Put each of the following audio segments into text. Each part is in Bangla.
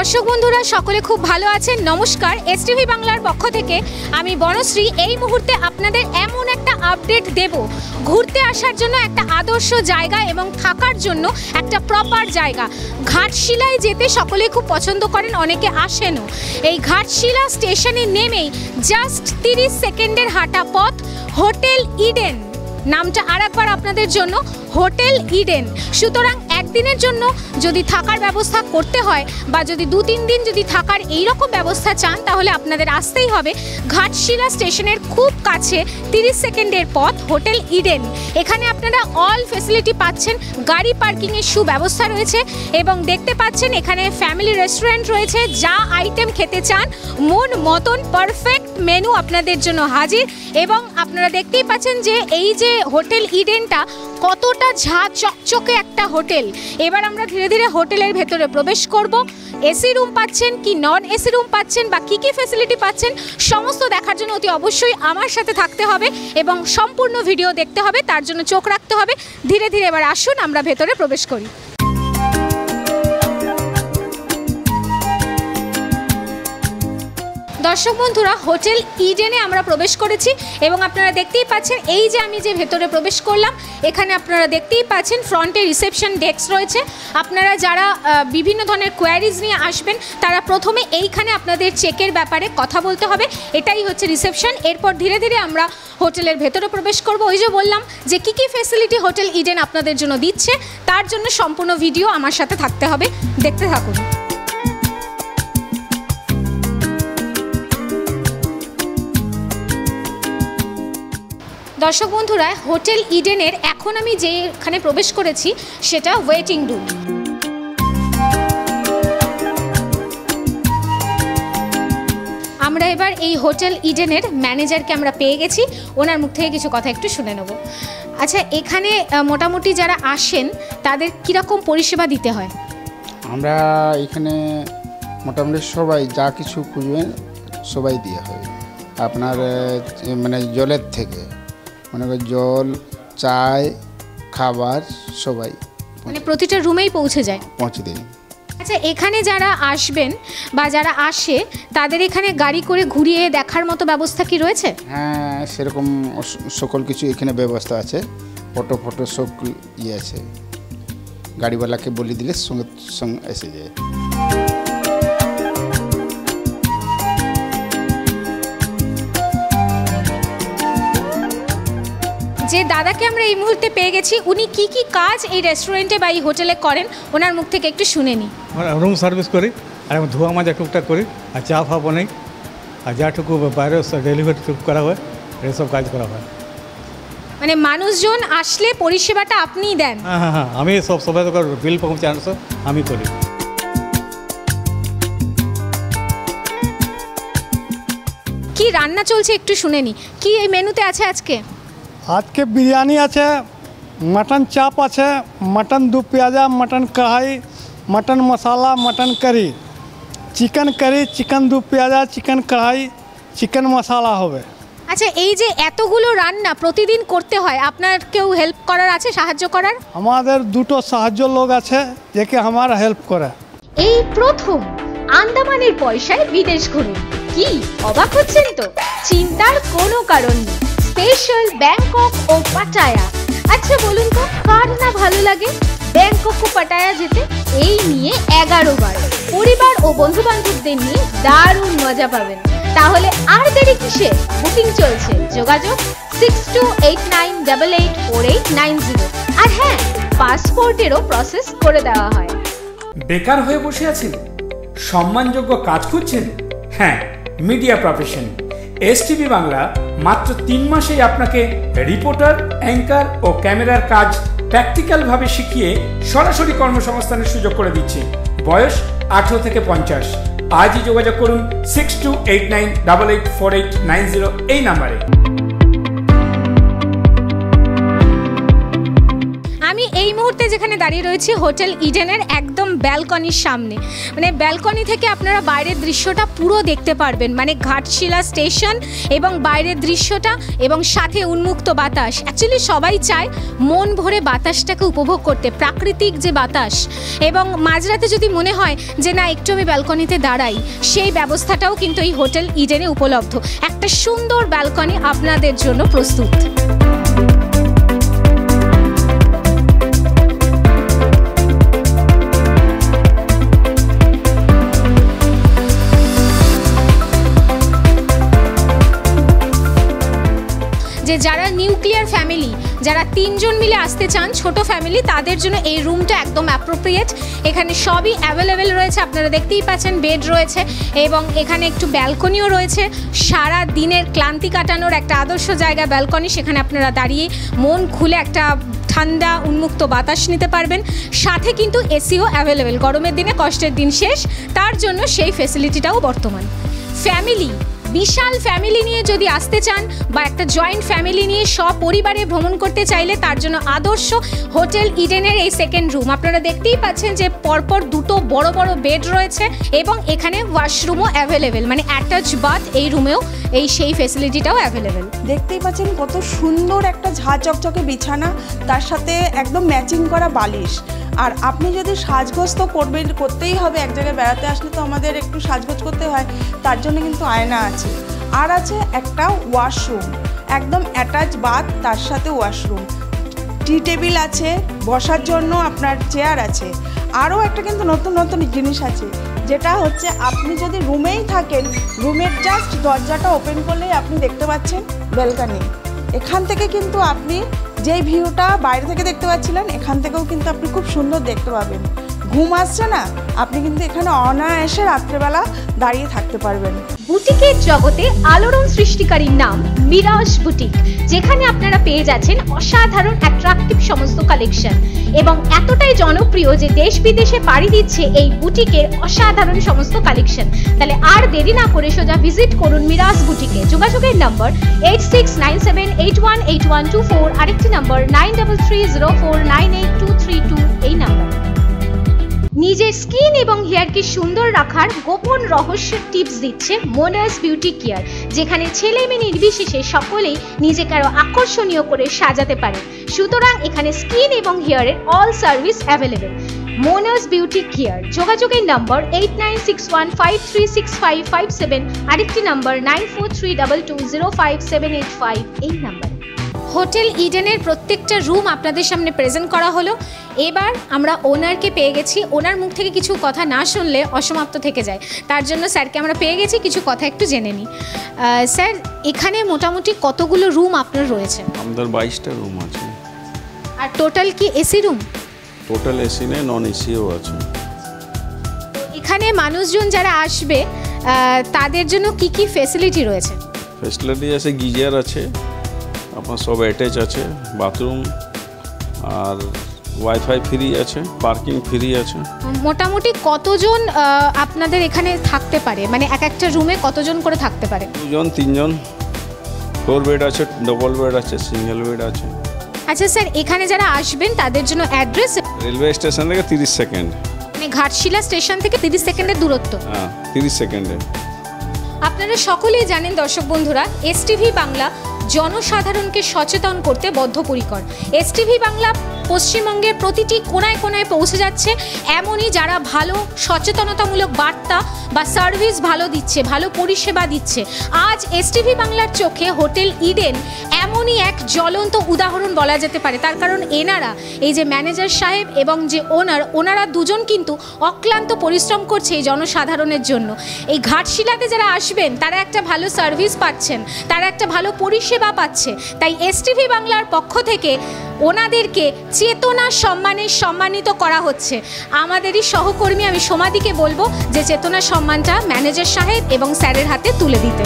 দর্শক বন্ধুরা সকলে খুব ভালো আছেন। নমস্কার, এসটিভি বাংলার পক্ষ থেকে আমি বনশ্রী এই মুহূর্তে আপনাদের এমন একটা আপডেট দেব, ঘুরতে আসার জন্য একটা আদর্শ জায়গা এবং থাকার জন্য একটা প্রপার জায়গা। ঘাটশিলায় যেতে সকলেই খুব পছন্দ করেন, অনেকে আসেনও। এই ঘাটশিলা স্টেশনে নেমেই জাস্ট 30 সেকেন্ডের হাঁটা পথ হোটেল ইডেন। নামটা আরেকবার আপনাদের জন্য, হোটেল ইডেন। সুতরাং একদিনের জন্য যদি থাকার ব্যবস্থা করতে হয় বা যদি 2-3 দিন যদি থাকার এইরকম ব্যবস্থা চান, তাহলে আপনাদের আসতেই হবে ঘাটশিলা স্টেশনের খুব কাছে 30 সেকেন্ডের পথ হোটেল ইডেন। এখানে আপনারা অল ফেসিলিটি পাচ্ছেন, গাড়ি পার্কিংয়ের সুব্যবস্থা রয়েছে এবং দেখতে পাচ্ছেন এখানে ফ্যামিলি রেস্টুরেন্ট রয়েছে। যা আইটেম খেতে চান মন মতন পারফেক্ট মেনু আপনাদের জন্য হাজির। এবং আপনারা দেখতেই পাচ্ছেন যে এই যে হোটেল ইডেনটা কতটা চকচকে একটা হোটেল। এবার আমরা ধীরে ধীরে হোটেলের ভেতরে প্রবেশ করব। এসি রুম পাচ্ছেন কি নন এসি রুম পাচ্ছেন বা কী কী ফেসিলিটি পাচ্ছেন সমস্ত দেখার জন্য অতি অবশ্যই আমার সাথে থাকতে হবে এবং সম্পূর্ণ ভিডিও দেখতে হবে, তার জন্য চোখ রাখতে হবে। ধীরে ধীরে এবার আসুন আমরা ভেতরে প্রবেশ করি। দর্শক বন্ধুরা, হোটেল ইডেনে আমরা প্রবেশ করেছি এবং আপনারা দেখতেই পাচ্ছেন এই যে আমি যে ভেতরে প্রবেশ করলাম, এখানে আপনারা দেখতেই পাচ্ছেন ফ্রন্টে রিসেপশন ডেস্ক রয়েছে। আপনারা যারা বিভিন্ন ধরনের কোয়ারিজ নিয়ে আসবেন তারা প্রথমে এইখানে আপনাদের চেকের ব্যাপারে কথা বলতে হবে, এটাই হচ্ছে রিসেপশন। এরপর ধীরে ধীরে আমরা হোটেলের ভেতরে প্রবেশ করব। ওই যে বললাম যে কী কী ফেসিলিটি হোটেল ইডেন আপনাদের জন্য দিচ্ছে, তার জন্য সম্পূর্ণ ভিডিও আমার সাথে থাকতে হবে, দেখতে থাকুন। দর্শক বন্ধুরা, হোটেল ইডেনের এখন আমি যেখানে প্রবেশ করেছি সেটা ওয়েটিং রুম। আমরা এবার এই হোটেল ইডেনের ম্যানেজারকে আমরা পেয়ে গেছি, ওনার মুখ থেকে কিছু কথা একটু শুনে নেব। আচ্ছা, এখানে মোটামুটি যারা আসেন তাদের কীরকম পরিষেবা দিতে হয়? আমরা এখানে মোটামুটি সবাই যা কিছু খুঁজবেন সবাই দিয়ে হয়। আপনার মানে জলের থেকে মনে করেন জল, চায়, খাবার সবাই মানে প্রতিটা রুমেই পৌঁছে দেয়। আচ্ছা, এখানে যারা আসবেন বা যারা আসে তাদের এখানে গাড়ি করে ঘুরিয়ে দেখার মতো ব্যবস্থা কি রয়েছে? হ্যাঁ, সেরকম সকল কিছু এখানে ব্যবস্থা আছে। ফটো সব ইয়ে আছে, গাড়িওয়ালাকে বলে দিলে সঙ্গে সঙ্গে এসে যায়। যে দাদাকে আমরা এই মুহূর্তে পেয়ে গেছি, উনি কি কি কাজ এই রেস্টুরেন্টে বা এই হোটেলে করেন ওনার মুখ থেকে একটু শুনে নিই। রুম সার্ভিস করি, আর আমি ধোয়া মাজা টুকটাক করি, আর চা ফা বানাই, আর যাটুকু বাইরে ডেলিভারি করা হয় এসব কাজ করা হয়। মানে মানুষজন আসলে পরিষেবাটা আপনিই দেন? হ্যাঁ, আমি সবাই বিল পৌঁছানো সব আমি করি। কি রান্না চলছে একটু শুনে নিই, কি এই মেনুতে আছে আজকে? আজকে বিরিয়ানি আছে, মটন চাপ আছে, মটন দু পেঁয়াজা, মটন কড়াই, মটন মশলা, মটন কারি, চিকেন দু পেঁয়াজা, চিকেন কড়াই, চিকেন মশলা হবে। আচ্ছা, এই যে এতগুলো রান্না প্রতিদিন করতে হয়, আপনার কেউ হেল্প করার আছে, সাহায্য করার? আমাদের দুটো সাহায্য লোক আছে যাকে আমার হেল্প করে। এই প্রথম আন্দামানের পয়সায় বিদেশ ঘুরে কি অবাক হচ্ছেন তো? চিন্তার কোনো কারণ নেই। স্পেশাল ব্যাংকক ও পাটায়া। আচ্ছা বলুন তো, কার না ভালো লাগে ব্যাংকক ও পাটায়া যেতে? এই নিয়ে 11 বার পরিবার ও বন্ধু বান্ধবদের নিয়ে দারুণ মজা পাবেন। তাহলে আর দেরি কিসে? বুকিং চলছে, যোগাযোগ 6289884890। আর হ্যাঁ, পাসপোর্টেরও প্রসেস করে দেওয়া হয়। বেকার হয়ে বসে আছেন, সম্মানযোগ্য কাজ খুঁজছেন? হ্যাঁ, মিডিয়া প্রফেশন এসটিভি বাংলা মাত্র 3 মাসেই আপনাকে রিপোর্টার, অ্যাঙ্কার ও ক্যামেরার কাজ প্র্যাকটিক্যালভাবে শিখিয়ে সরাসরি কর্মসংস্থানের সুযোগ করে দিচ্ছে। বয়স 18 থেকে 50। আজই যোগাযোগ করুন 6289884890 এই নাম্বারে। আমি এই মুহূর্তে যেখানে দাঁড়িয়ে রয়েছি হোটেল ইডেনের একদম ব্যালকনির সামনে, মানে ব্যালকনি থেকে আপনারা বাইরের দৃশ্যটা পুরো দেখতে পারবেন, মানে ঘাটশিলা স্টেশন এবং বাইরের দৃশ্যটা এবং সাথে উন্মুক্ত বাতাস। অ্যাকচুয়ালি সবাই চায় মন ভরে বাতাসটাকে উপভোগ করতে, প্রাকৃতিক যে বাতাস, এবং মাঝরাতে যদি মনে হয় যে না একটু আমি ব্যালকনিতে দাঁড়াই, সেই ব্যবস্থাটাও কিন্তু এই হোটেল ইডেনে উপলব্ধ। একটা সুন্দর ব্যালকনি আপনাদের জন্য প্রস্তুত। যে যারা নিউক্লিয়ার ফ্যামিলি, যারা 3 জন মিলে আসতে চান, ছোট ফ্যামিলি, তাদের জন্য এই রুমটা একদম অ্যাপ্রোপ্রিয়েট। এখানে সবই অ্যাভেলেবেল রয়েছে, আপনারা দেখতেই পাচ্ছেন, বেড রয়েছে এবং এখানে একটু ব্যালকনিও রয়েছে। সারা দিনের ক্লান্তি কাটানোর একটা আদর্শ জায়গা ব্যালকনি, সেখানে আপনারা দাঁড়িয়ে মন খুলে একটা ঠান্ডা উন্মুক্ত বাতাস নিতে পারবেন। সাথে কিন্তু এসিও অ্যাভেলেবেল, গরমের দিনে কষ্টের দিন শেষ, তার জন্য সেই ফেসিলিটিটাও বর্তমান। ফ্যামিলি, বিশাল ফ্যামিলি নিয়ে যদি আসতে চান বা একটা জয়েন্ট ফ্যামিলি নিয়ে সপরিবারে ভ্রমণ করতে চাইলে তার জন্য আদর্শ হোটেল ইডেনের এই সেকেন্ড রুম। আপনারা দেখতেই পাচ্ছেন যে পরপর 2টো বড় বড় বেড রয়েছে এবং এখানে ওয়াশরুমও অ্যাভেলেবেল, মানে অ্যাটাচ বাথ এই রুমেও সেই ফেসিলিটিটাও অ্যাভেলেবেল। দেখতেই পাচ্ছেন কত সুন্দর একটা ঝাঁ চকচকে বিছানা, তার সাথে একদম ম্যাচিং করা বালিশ। আর আপনি যদি সাজগোজ তো করতেই হবে, এক জায়গায় বেড়াতে আসলে তো আমাদের একটু সাজগোজ করতে হয়, তার জন্য কিন্তু আয়না আছে। আর আছে একটা ওয়াশরুম, একদম অ্যাটাচ বাথ, তার সাথে ওয়াশরুম, টি টেবিল আছে, বসার জন্য আপনার চেয়ার আছে। আরও একটা কিন্তু নতুন নতুন জিনিস আছে, যেটা হচ্ছে আপনি যদি রুমেই থাকেন, রুমের জাস্ট দরজাটা ওপেন করলেই আপনি দেখতে পাচ্ছেন ব্যালকনি। এখান থেকে কিন্তু আপনি যেই ভিউটা বাইরে থেকে দেখতে পাচ্ছিলেন, এখান থেকেও কিন্তু আপনি খুব সুন্দর দেখতে পাবেন। ঘুম আসছে না, আপনি কিন্তু এখানে অনায়াসে রাত্রেবেলা দাঁড়িয়ে থাকতে পারবেন। বুটিকের জগতে আলোড়ন সৃষ্টিকারীর নাম মিরাজ বুটিক, যেখানে আপনারা পেয়ে যাচ্ছেন অসাধারণ অ্যাট্রাকটিভ সমস্ত কালেকশন এবং এতটাই জনপ্রিয় যে দেশ বিদেশে পাড়ি দিচ্ছে এই বুটিকের অসাধারণ সমস্ত কালেকশন। তাহলে আর দেরি না করে সোজা ভিজিট করুন মিরাজ বুটিকে। যোগাযোগের নম্বর 8697818124, আরেকটি নম্বর 9330498232, এই নাম্বার। নিজের স্কিন এবং হেয়ারকে সুন্দর রাখার গোপন রহস্যের টিপস দিচ্ছে মোনাস বিউটি কেয়ার, যেখানে ছেলে মেয়ে নির্বিশেষে সকলেই নিজেকে আরো আকর্ষণীয় করে সাজাতে পারে। সুতরাং এখানে স্কিন এবং হেয়ারের অল সার্ভিস অ্যাভেলেবেল। মোনাস বিউটি কেয়ার, যোগাযোগের নম্বর 8961536557, আরেকটি নম্বর 9432205785, এই নাম্বার। হোটেল ইডেনের প্রত্যেকটা রুম আপনাদের সামনে প্রেজেন্ট করা হলো। এবার আমরা ওনারকে পেয়ে গেছি, ওনার মুখ থেকে কিছু কথা না শুনলে অসমাপ্ত থেকে যায়, তার জন্য স্যারকে আমরা পেয়ে গেছি, কিছু কথা একটু জেনে নিই। স্যার, এখানে মোটামুটি কতগুলো রুম আপনার রয়েছে? আমাদের 22টা রুম আছে। আর টোটাল কি এসি রুম? টোটাল এসি নেই, নন এসিও আছে। এখানে মানুষজন যারা আসবে তাদের জন্য কি কি ফেসিলিটি রয়েছে? ফেসিলিটি আছে, গিজার আছে, আপনার সব অ্যাটাচ আছে, বাথরুম, আর ওয়াইফাই ফ্রি আছে, পার্কিং ফ্রি আছে। মোটামুটি কতজন আপনাদের এখানে থাকতে পারে, মানে এক একটা রুমে কতজন করে থাকতে পারে? 2জন 3জন, 4 বেড আছে, ডবল বেড আছে, সিঙ্গেল বেড আছে। আচ্ছা স্যার, এখানে যারা আসবেন তাদের জন্য অ্যাড্রেস? রেলওয়ে স্টেশন থেকে 30 সেকেন্ড, মানে ঘাটশিলা স্টেশন থেকে 30 সেকেন্ডের দূরত্ব? হ্যাঁ, 30 সেকেন্ডে। আপনারা সকলেই জানেন দর্শক বন্ধুরা, এসটিভি বাংলা জনসাধারণকে সচেতন করতে বদ্ধপরিকর। এসটিভি বাংলা পশ্চিমবঙ্গের প্রতিটি কোনায় কোনায় পৌঁছে যাচ্ছে, এমনই যারা ভালো সচেতনতামূলক বার্তা বা সার্ভিস ভালো দিচ্ছে, ভালো পরিষেবা দিচ্ছে। আজ এসটিভি বাংলার চোখে হোটেল ইডেন এমনই এক জ্বলন্ত উদাহরণ বলা যেতে পারে। তার কারণ এনারা, এই যে ম্যানেজার সাহেব এবং যে ওনারা দুজন কিন্তু অক্লান্ত পরিশ্রম করছে এই জনসাধারণের জন্য। এই ঘাটশিলাতে যারা আসবেন তারা একটা ভালো সার্ভিস পাচ্ছেন, তারা একটা ভালো পরিষেবা পাচ্ছে। তাই এসটিভি বাংলার পক্ষ থেকে ওনাদেরকে চেতনা সম্মানে সম্মানিত করা হচ্ছে। আমাদেরই সহকর্মী আমি সোমাদিকে বলবো যে চেতনা সম্মানটা ম্যানেজার সাহেব এবং স্যারের হাতে তুলে দিতে।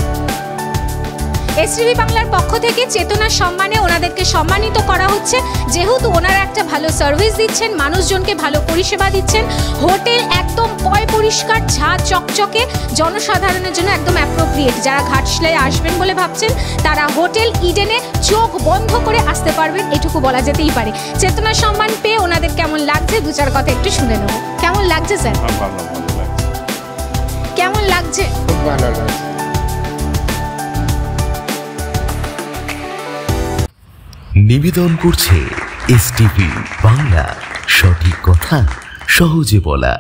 এসটিভি বাংলার পক্ষ থেকে চেতনা সম্মানে ওনাদেরকে সম্মানিত করা হচ্ছে, যেহেতু ওনারা একটা ভালো সার্ভিস দিচ্ছেন, মানুষজনকে ভালো পরিষেবা দিচ্ছেন। হোটেল একদম পয় পরিষ্কার, ঝাঁ চকচকে, জনসাধারণের জন্য একদম অ্যাপ্রোপ্রিয়েট। যারা ঘাটশিলায় আসবেন বলে ভাবছেন তারা হোটেল ইডেনে চোখ বন্ধ করে আসতে পারবেন, এটুকু বলা যেতেই পারে। চেতনা সম্মান পেয়ে ওনাদের কেমন লাগছে দু চার কথা একটু শুনে নেব। কেমন লাগছে স্যার? কেমন লাগছে? খুব ভালো লাগছে। নিবেদন করছে এসটিভি বাংলা, সঠিক কথা সহজে বলা।